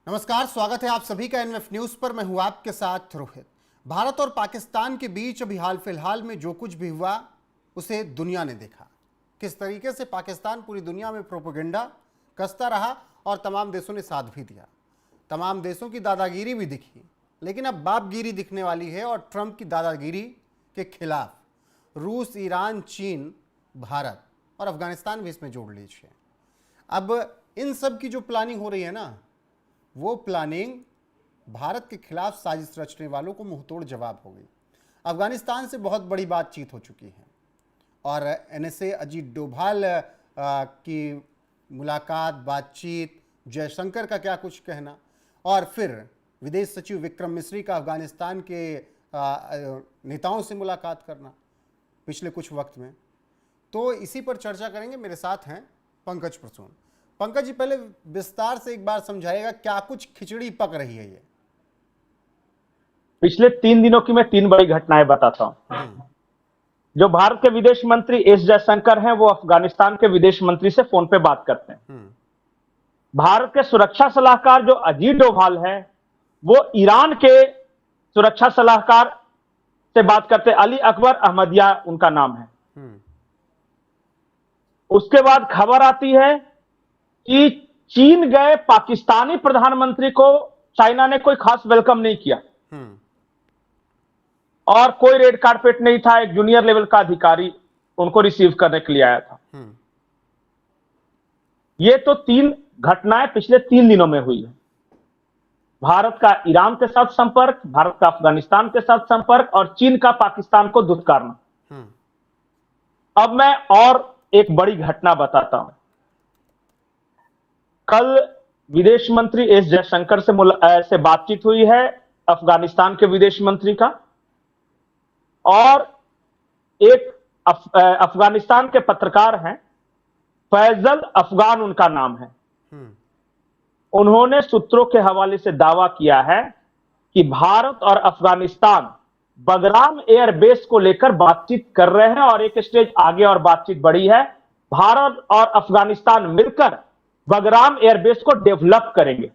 नमस्कार, स्वागत है आप सभी का एनएफ न्यूज पर। मैं हूं आपके साथ रोहित। भारत और पाकिस्तान के बीच अभी हाल फिलहाल में जो कुछ भी हुआ उसे दुनिया ने देखा। किस तरीके से पाकिस्तान पूरी दुनिया में प्रोपेगेंडा कसता रहा और तमाम देशों ने साथ भी दिया। तमाम देशों की दादागिरी भी दिखी, लेकिन अब बापगिरी दिखने वाली है और ट्रंप की दादागिरी के खिलाफ रूस, ईरान, चीन, भारत और अफगानिस्तान भी इसमें जोड़ लीजिए। अब इन सब की जो प्लानिंग हो रही है ना, वो प्लानिंग भारत के खिलाफ साजिश रचने वालों को मुंहतोड़ जवाब हो गई। अफगानिस्तान से बहुत बड़ी बातचीत हो चुकी है और एनएसए अजीत डोभाल की मुलाकात, बातचीत, जयशंकर का क्या कुछ कहना, और फिर विदेश सचिव विक्रम मिस्री का अफगानिस्तान के नेताओं से मुलाकात करना पिछले कुछ वक्त में। तो इसी पर चर्चा करेंगे। मेरे साथ हैं पंकज प्रसून। पंकज जी, पहले विस्तार से एक बार समझाइएगा क्या कुछ खिचड़ी पक रही है ये। पिछले 3 दिनों की मैं 3 बड़ी घटनाएं बताता हूं। जो भारत के विदेश मंत्री एस जयशंकर हैं, वो अफगानिस्तान के विदेश मंत्री से फोन पे बात करते हैं। भारत के सुरक्षा सलाहकार जो अजीत डोभाल है, वो ईरान के सुरक्षा सलाहकार से बात करते हैं। अली अकबर अहमदिया उनका नाम है। उसके बाद खबर आती है कि चीन गए पाकिस्तानी प्रधानमंत्री को चाइना ने कोई खास वेलकम नहीं किया और कोई रेड कारपेट नहीं था। एक जूनियर लेवल का अधिकारी उनको रिसीव करने के लिए आया था। ये तो 3 घटनाएं पिछले 3 दिनों में हुई है। भारत का ईरान के साथ संपर्क, भारत का अफगानिस्तान के साथ संपर्क और चीन का पाकिस्तान को धुतकारना। अब मैं और एक बड़ी घटना बताता हूं। कल विदेश मंत्री एस जयशंकर से बातचीत हुई है अफगानिस्तान के विदेश मंत्री का, और एक अफगानिस्तान के पत्रकार हैं, फैजल अफगान उनका नाम है। उन्होंने सूत्रों के हवाले से दावा किया है कि भारत और अफगानिस्तान बगराम एयरबेस को लेकर बातचीत कर रहे हैं और एक स्टेज आगे और बातचीत बढ़ी है। भारत और अफगानिस्तान मिलकर बगराम एयरबेस को डेवलप करेंगे।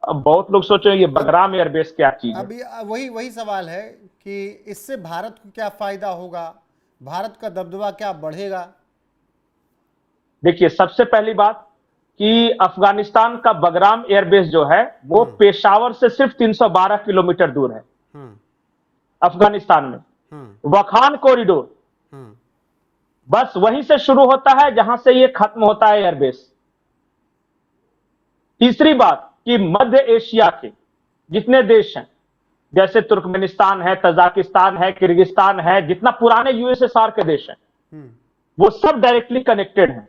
अब बहुत लोग सोच रहे हैं ये बगराम एयरबेस क्या चीज है। अभी वही सवाल है कि इससे भारत को क्या फायदा होगा, भारत का दबदबा क्या बढ़ेगा। देखिए, सबसे पहली बात कि अफगानिस्तान का बगराम एयरबेस जो है वो पेशावर से सिर्फ 312 किलोमीटर दूर है। अफगानिस्तान में वखान कॉरिडोर बस वहीं से शुरू होता है जहां से ये खत्म होता है एयरबेस। तीसरी बात कि मध्य एशिया के जितने देश हैं, जैसे तुर्कमेनिस्तान है, तजाकिस्तान है, किर्गिस्तान है, जितना पुराने यूएसएसआर के देश हैं, वो सब डायरेक्टली कनेक्टेड हैं।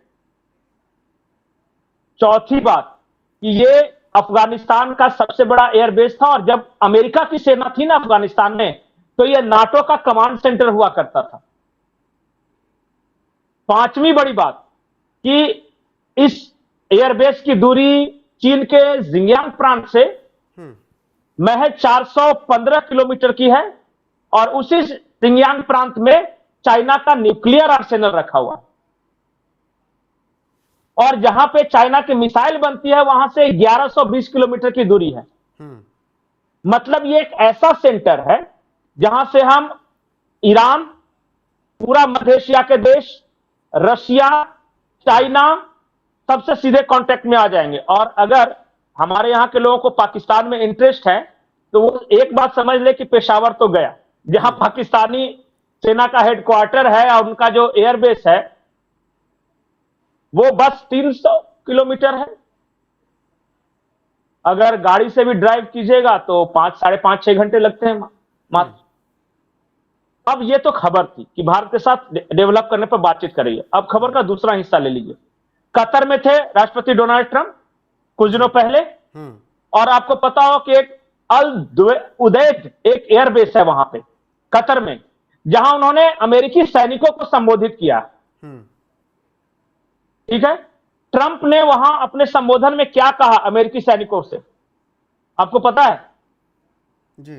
चौथी बात कि ये अफगानिस्तान का सबसे बड़ा एयरबेस था और जब अमेरिका की सेना थी ना अफगानिस्तान में, तो ये नाटो का कमांड सेंटर हुआ करता था। पांचवी बड़ी बात कि इस एयरबेस की दूरी चीन के जिंगयांग प्रांत से महज 415 किलोमीटर की है और उसी जिंगयांग प्रांत में चाइना का न्यूक्लियर आर्सेनल रखा हुआ है और जहां पे चाइना की मिसाइल बनती है वहां से 1120 किलोमीटर की दूरी है। मतलब ये एक ऐसा सेंटर है जहां से हम ईरान, पूरा मध्य एशिया के देश, रशिया, चाइना सबसे सीधे कांटेक्ट में आ जाएंगे। और अगर हमारे यहां के लोगों को पाकिस्तान में इंटरेस्ट है तो वो एक बात समझ ले कि पेशावर तो गया, जहां पाकिस्तानी सेना का हेडक्वार्टर है और उनका जो एयरबेस है वो बस 300 किलोमीटर है। अगर गाड़ी से भी ड्राइव कीजिएगा तो 5, 5.5, 6 घंटे लगते हैं मात्र। अब ये तो खबर थी कि भारत के साथ डेवलप करने पर बातचीत कर रही है। अब खबर का दूसरा हिस्सा ले लीजिए। कतर में थे राष्ट्रपति डोनाल्ड ट्रंप कुछ दिनों पहले, और आपको पता हो कि एक अल उदैद एक एयरबेस है वहां पे कतर में, जहां उन्होंने अमेरिकी सैनिकों को संबोधित किया। ठीक है, ट्रंप ने वहां अपने संबोधन में क्या कहा अमेरिकी सैनिकों से, आपको पता है जी?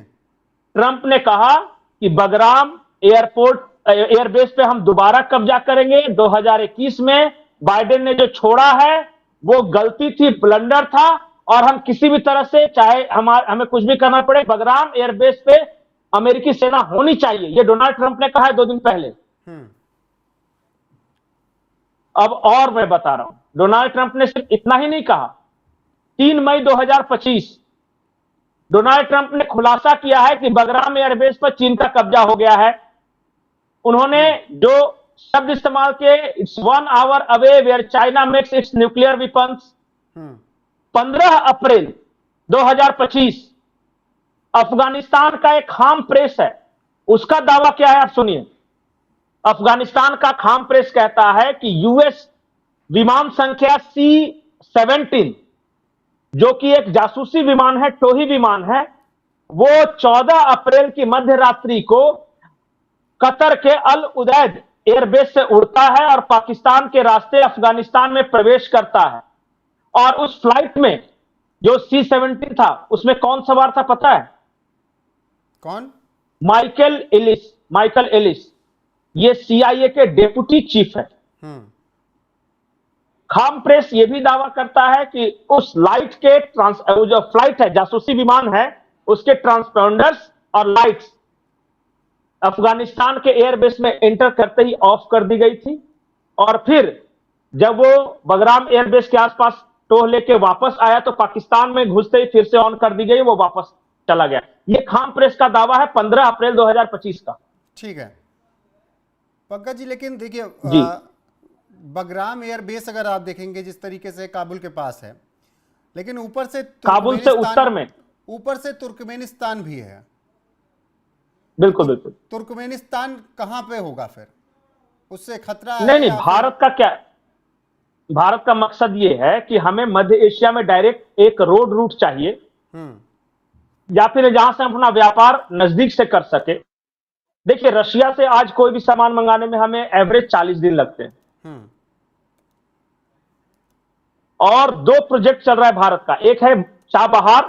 ट्रंप ने कहा कि बगराम एयरबेस पे हम दोबारा कब्जा करेंगे 2021 में। बाइडेन ने जो छोड़ा है वो गलती थी, ब्लंडर था, और हम किसी भी तरह से, चाहे हमें कुछ भी करना पड़े, बगराम एयरबेस पे अमेरिकी सेना होनी चाहिए, ये डोनाल्ड ट्रंप ने कहा है 2 दिन पहले। अब और मैं बता रहा हूं, डोनाल्ड ट्रंप ने सिर्फ इतना ही नहीं कहा। 3 मई 2025 डोनाल्ड ट्रंप ने खुलासा किया है कि बगराम एयरबेस पर चीन का कब्जा हो गया है। उन्होंने जो शब्द इस्तेमाल किए, it's 1 hour away where China makes its nuclear weapons. 15 April 2025 Afghanistan का एक खाम प्रेस है, उसका दावा क्या है आप सुनिए। अफगानिस्तान का खाम प्रेस कहता है कि यूएस विमान संख्या C-17, जो कि एक जासूसी विमान है, टोही विमान है, वो 14 अप्रैल की मध्य रात्रि को कतर के अल उदैद एयरबेस से उड़ता है और पाकिस्तान के रास्ते अफगानिस्तान में प्रवेश करता है। और उस फ्लाइट में जो C-17 था, उसमें कौन सवार था पता है? कौन? Michael Ellis. ये CIA के डेप्यूटी चीफ है। खाम प्रेस यह भी दावा करता है कि उस लाइट के जो फ्लाइट है, जासूसी विमान है, उसके ट्रांसपोंडर्स और लाइट्स अफगानिस्तान के एयरबेस में एंटर करते ही ऑफ कर दी गई थी, और फिर जब वो बगराम एयरबेस के आसपास टोह लेके वापस आया तो पाकिस्तान में घुसते ही फिर से ऑन कर दी गई, वो वापस चला गया। ये खाम प्रेस का दावा है 15 अप्रैल 2025 का। ठीक है पंकज जी, लेकिन देखिए जी। बगराम एयरबेस अगर आप देखेंगे जिस तरीके से काबुल के पास है, लेकिन ऊपर से काबुल से उत्तर में, ऊपर से तुर्कमेनिस्तान भी है। बिल्कुल बिल्कुल। तुर्कमेनिस्तान कहां पे होगा फिर? उससे खतरा है? नहीं, भारत का क्या, भारत का मकसद यह है कि हमें मध्य एशिया में डायरेक्ट एक रोड रूट चाहिए, या फिर जहां से हम अपना व्यापार नजदीक से कर सके। देखिए, रशिया से आज कोई भी सामान मंगाने में हमें एवरेज 40 दिन लगते हैं। और 2 प्रोजेक्ट चल रहा है भारत का, एक है चाबहार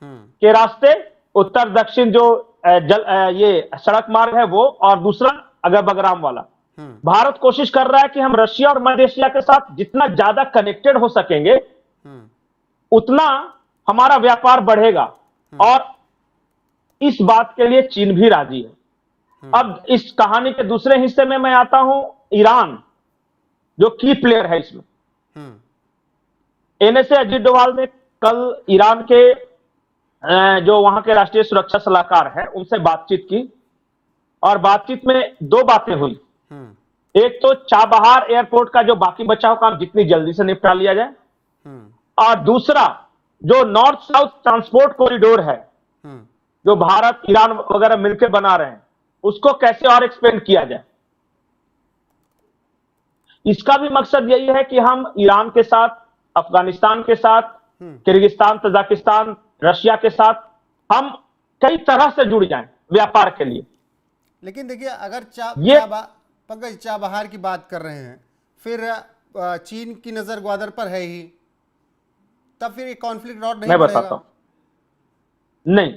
के रास्ते, उत्तर दक्षिण जो ये सड़क मार्ग है वो, और दूसरा अगर बगराम वाला। भारत कोशिश कर रहा है कि हम रशिया और मध्य एशिया के साथ जितना ज्यादा कनेक्टेड हो सकेंगे, उतना हमारा व्यापार बढ़ेगा, और इस बात के लिए चीन भी राजी है। अब इस कहानी के दूसरे हिस्से में मैं आता हूं, ईरान जो की प्लेयर है इसमें। NSA अजीत डोभाल ने कल ईरान के जो वहां के राष्ट्रीय सुरक्षा सलाहकार है उनसे बातचीत की, और बातचीत में 2 बातें हुई। एक तो चाबहार एयरपोर्ट का जो बाकी बचा हुआ काम जितनी जल्दी से निपटा लिया जाए, और दूसरा जो नॉर्थ साउथ ट्रांसपोर्ट कॉरिडोर है, जो भारत ईरान वगैरह मिलकर बना रहे हैं, उसको कैसे और एक्सपेंड किया जाए। इसका भी मकसद यही है कि हम ईरान के साथ, अफगानिस्तान के साथ, किर्गिस्तान, तजाकिस्तान, रशिया के साथ हम कई तरह से जुड़ जाएं व्यापार के लिए। लेकिन देखिए, अगर पंकज चाबहार की बात कर रहे हैं, फिर चीन की नजर ग्वादर पर है ही, तब फिर ये कॉन्फ्लिक्ट और नहीं मैं बढ़ेगा? बताता हूं, नहीं,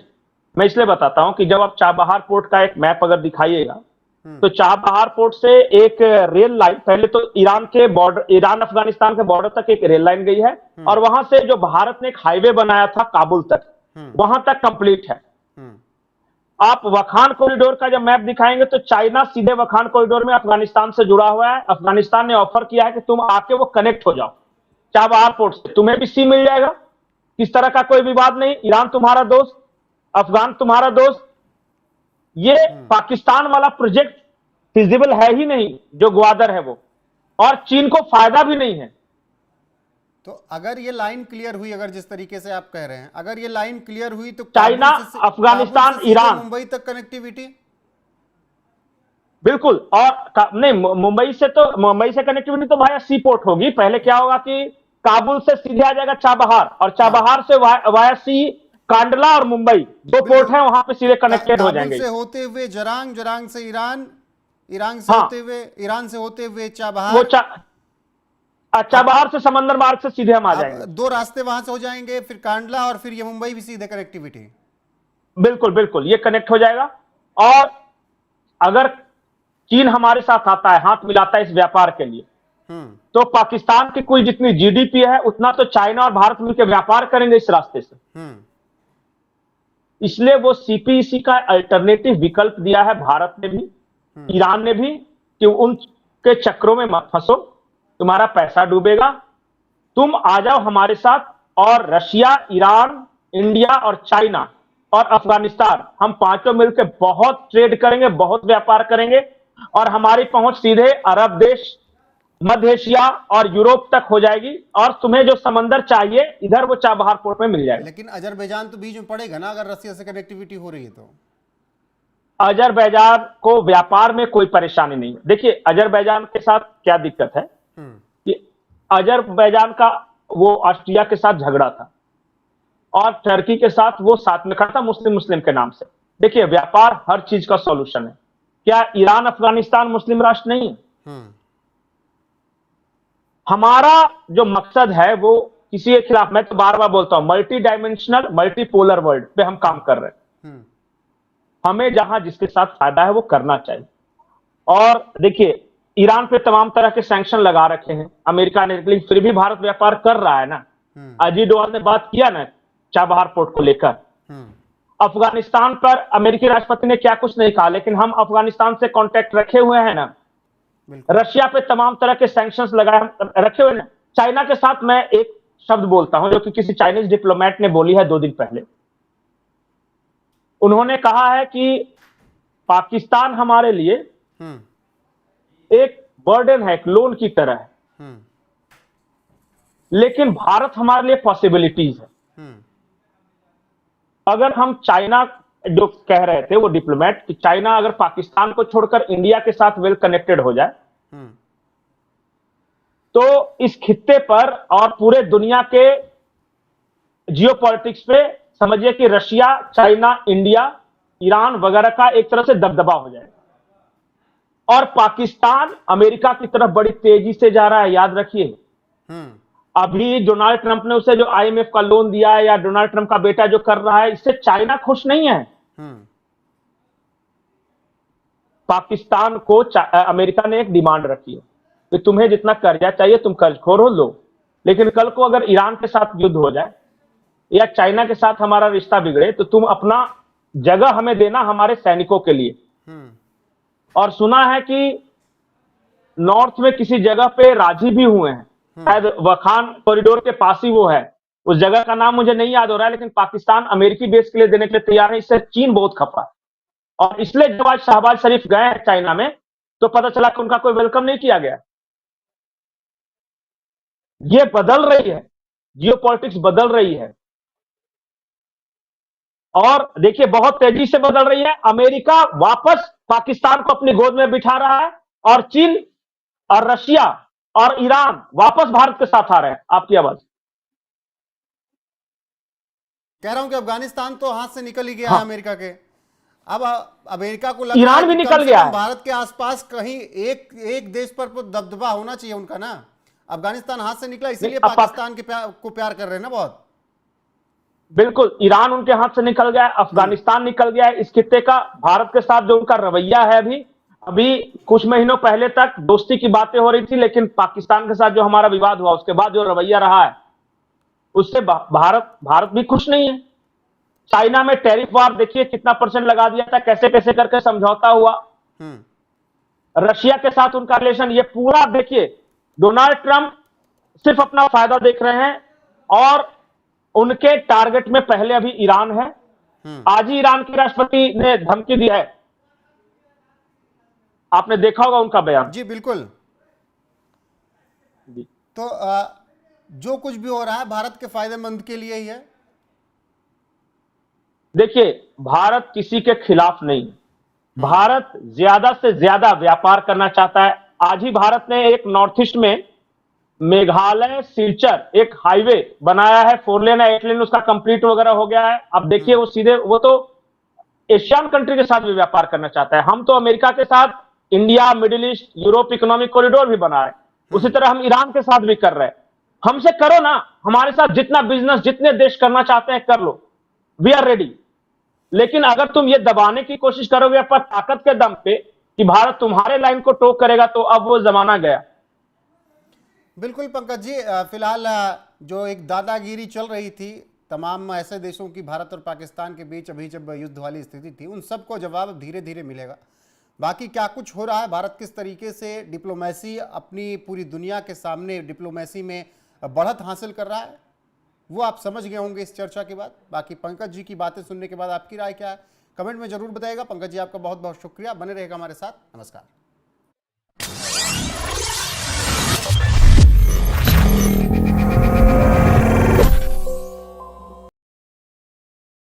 मैं इसलिए बताता हूं कि जब आप चाबहार पोर्ट का एक मैप अगर दिखाइएगा, तो चाबहार पोर्ट से एक रेल लाइन, पहले तो ईरान के बॉर्डर, ईरान अफगानिस्तान के बॉर्डर तक एक रेल लाइन गई है, और वहां से जो भारत ने एक हाईवे बनाया था काबुल तक, वहां तक कंप्लीट है। आप वखान कॉरिडोर का जब मैप दिखाएंगे तो चाइना सीधे वखान कॉरिडोर में अफगानिस्तान से जुड़ा हुआ है। अफगानिस्तान ने ऑफर किया है कि तुम आके वो कनेक्ट हो जाओ चाबहार पोर्ट से, तुम्हें भी सी मिल जाएगा, इस तरह का कोई विवाद नहीं। ईरान तुम्हारा दोस्त, अफगान तुम्हारा दोस्त। ये पाकिस्तान वाला प्रोजेक्ट फिजिबल है ही नहीं जो ग्वादर है वो, और चीन को फायदा भी नहीं है। तो अगर ये लाइन क्लियर हुई, अगर जिस तरीके से आप कह रहे हैं, अगर ये लाइन क्लियर हुई तो चाइना, अफगानिस्तान, ईरान, मुंबई तक कनेक्टिविटी बिल्कुल। और नहीं, मुंबई से कनेक्टिविटी तो भाई सी पोर्ट होगी। पहले क्या होगा कि काबुल से सीधे आ जाएगा चाबहार, और चाबहार से वाया सी कांडला और मुंबई, 2 पोर्ट हैं, वहां पे सीधे कनेक्टेड हो जाएंगे। से होते हुए जरांग, जरांग से ईरान, ईरान से होते हुए, ईरान से होते हुए चाबहार, चाबहार से समंदर मार्ग से सीधे हम आ जाएंगे। 2 रास्ते वहां से हो जाएंगे, फिर कांडला, और फिर ये मुंबई भी सीधे कनेक्टिविटी। बिल्कुल बिल्कुल, ये कनेक्ट हो जाएगा। और अगर चीन हमारे साथ आता है, हाथ मिलाता है इस व्यापार के लिए, तो पाकिस्तान की कुल जितनी जीडीपी है उतना तो चाइना और भारत मिलकर व्यापार करेंगे इस रास्ते से। इसलिए वो सीपीईसी का अल्टरनेटिव विकल्प दिया है भारत ने भी, ईरान ने भी, कि उनके चक्रों में मत फंसो, तुम्हारा पैसा डूबेगा, तुम आ जाओ हमारे साथ, और रशिया, ईरान, इंडिया और चाइना और अफगानिस्तान, हम पांचों मिलकर बहुत ट्रेड करेंगे, बहुत व्यापार करेंगे, और हमारी पहुंच सीधे अरब देश, मध्य एशिया और यूरोप तक हो जाएगी, और तुम्हें जो समंदर चाहिए इधर वो चाबहार पोर्ट में मिल जाएगा। लेकिन अजरबैजान तो बीच में पड़ेगा ना, अगर रसिया से कनेक्टिविटी हो रही है तो। अजरबैजान को व्यापार में कोई परेशानी नहीं है। देखिए अजरबैजान के साथ क्या दिक्कत है कि अजरबैजान का वो ऑस्ट्रिया के साथ झगड़ा था और टर्की के साथ वो साथ में खड़ा था मुस्लिम मुस्लिम के नाम से। देखिए व्यापार हर चीज का सॉल्यूशन है। क्या ईरान अफगानिस्तान मुस्लिम राष्ट्र नहीं है? हमारा जो मकसद है वो किसी के खिलाफ, मैं तो बार बार बोलता हूं, मल्टी डायमेंशनल मल्टीपोलर वर्ल्ड पे हम काम कर रहे हैं। हमें जहां जिसके साथ फायदा है वो करना चाहिए। और देखिए ईरान पे तमाम तरह के सैंक्शन लगा रखे हैं अमेरिका ने, लेकिन फिर भी भारत व्यापार कर रहा है ना। अजीत डोवाल ने बात किया ना चाबहार पोर्ट को लेकर। अफगानिस्तान पर अमेरिकी राष्ट्रपति ने क्या कुछ नहीं कहा, लेकिन हम अफगानिस्तान से कांटेक्ट रखे हुए हैं ना। रशिया पे तमाम तरह के सैंक्शंस लगाए रखे हुए ना। चाइना के साथ मैं एक शब्द बोलता हूं जो कि किसी चाइनीज डिप्लोमेट ने बोली है 2 दिन पहले। उन्होंने कहा है कि पाकिस्तान हमारे लिए एक बर्डन है, एक लोन की तरह है, लेकिन भारत हमारे लिए पॉसिबिलिटीज है। अगर हम चाइना, जो कह रहे थे वो डिप्लोमेट, कि चाइना अगर पाकिस्तान को छोड़कर इंडिया के साथ वेल कनेक्टेड हो जाए तो इस खित्ते पर और पूरे दुनिया के जियोपॉलिटिक्स पे समझिए कि रशिया, चाइना, इंडिया, ईरान वगैरह का एक तरह से दबदबा हो जाएगा। और पाकिस्तान अमेरिका की तरफ बड़ी तेजी से जा रहा है, याद रखिए। अभी डोनाल्ड ट्रंप ने उसे जो आईएमएफ का लोन दिया है, या डोनाल्ड ट्रंप का बेटा जो कर रहा है, इससे चाइना खुश नहीं है। पाकिस्तान को अमेरिका ने एक डिमांड रखी है कि तुम्हें जितना कर्जा चाहिए तुम कर्जखोर हो लो, लेकिन कल को अगर ईरान के साथ युद्ध हो जाए या चाइना के साथ हमारा रिश्ता बिगड़े तो तुम अपना जगह हमें देना हमारे सैनिकों के लिए। और सुना है कि नॉर्थ में किसी जगह पे राजी भी हुए हैं, शायद वखान कॉरिडोर के पास ही वो है, उस जगह का नाम मुझे नहीं याद हो रहा है, लेकिन पाकिस्तान अमेरिकी बेस के लिए देने के लिए तैयार है। इससे चीन बहुत खफा है। और इसलिए जब आज शहबाज शरीफ गए हैं चाइना में तो पता चला कि उनका कोई वेलकम नहीं किया गया। ये बदल रही है, जियोपॉलिटिक्स बदल रही है, और देखिए बहुत तेजी से बदल रही है। अमेरिका वापस पाकिस्तान को अपनी गोद में बिठा रहा है, और चीन और रशिया और ईरान वापस भारत के साथ आ रहे हैं। आपकी आवाज कह रहा हूं कि अफगानिस्तान तो हाथ से निकल ही गया है अमेरिका के। अब अमेरिका को लग ईरान भी निकल गया है। भारत के आसपास कहीं एक देश पर दबदबा होना चाहिए उनका ना। अफगानिस्तान हाथ से निकला, इसीलिए पाकिस्तान को प्यार कर रहे हैं ना बहुत। बिल्कुल, ईरान उनके हाथ से निकल गया है, अफगानिस्तान निकल गया है। इस खित्ते का भारत के साथ जो उनका रवैया है, अभी कुछ महीनों पहले तक दोस्ती की बातें हो रही थी, लेकिन पाकिस्तान के साथ जो हमारा विवाद हुआ उसके बाद जो रवैया रहा है उससे भारत भी खुश नहीं है। चाइना में टैरिफ वार देखिए कितना % लगा दिया था, कैसे कैसे करके समझौता हुआ। रशिया के साथ उनका रिलेशन, ये पूरा देखिए डोनाल्ड ट्रंप सिर्फ अपना फायदा देख रहे हैं, और उनके टारगेट में पहले अभी ईरान है। आज ही ईरान के राष्ट्रपति ने धमकी दी है, आपने देखा होगा उनका बयान। जी बिल्कुल जी। तो जो कुछ भी हो रहा है भारत के फायदेमंद के लिए ही है। देखिए भारत किसी के खिलाफ नहीं, भारत ज्यादा से ज्यादा व्यापार करना चाहता है। आज ही भारत ने एक नॉर्थ ईस्ट में मेघालय सिलचर एक हाईवे बनाया है, 4 लेन 8 लेन, उसका कंप्लीट वगैरह हो गया है। अब देखिए वो सीधे, वो तो एशियन कंट्री के साथ भी व्यापार करना चाहता है। हम तो अमेरिका के साथ India, middle east, Europe economic corridor भी बना रहे हैं, उसी तरह हम ईरान के साथ भी कर रहे हैं। हमसे करो ना, हमारे साथ जितना बिजनेस जितने देश करना चाहते हैं कर लो, वी आर रेडी। लेकिन अगर तुम ये दबाने की कोशिश करोगे पर ताकत के दम पे कि भारत तुम्हारे लाइन को टो करेगा, तो अब वो जमाना गया। बिल्कुल पंकज जी, फिलहाल जो एक दादागिरी चल रही थी तमाम ऐसे देशों की भारत और पाकिस्तान के बीच, अभी जब युद्ध वाली स्थिति थी, उन सबको जवाब अब धीरे धीरे मिलेगा। बाकी क्या कुछ हो रहा है, भारत किस तरीके से डिप्लोमेसी अपनी पूरी दुनिया के सामने डिप्लोमेसी में बढ़त हासिल कर रहा है, वो आप समझ गए होंगे इस चर्चा के बाद। बाकी पंकज जी की बातें सुनने के बाद आपकी राय क्या है, कमेंट में जरूर बताइएगा। पंकज जी, आपका बहुत बहुत शुक्रिया, बने रहेगा हमारे साथ। नमस्कार।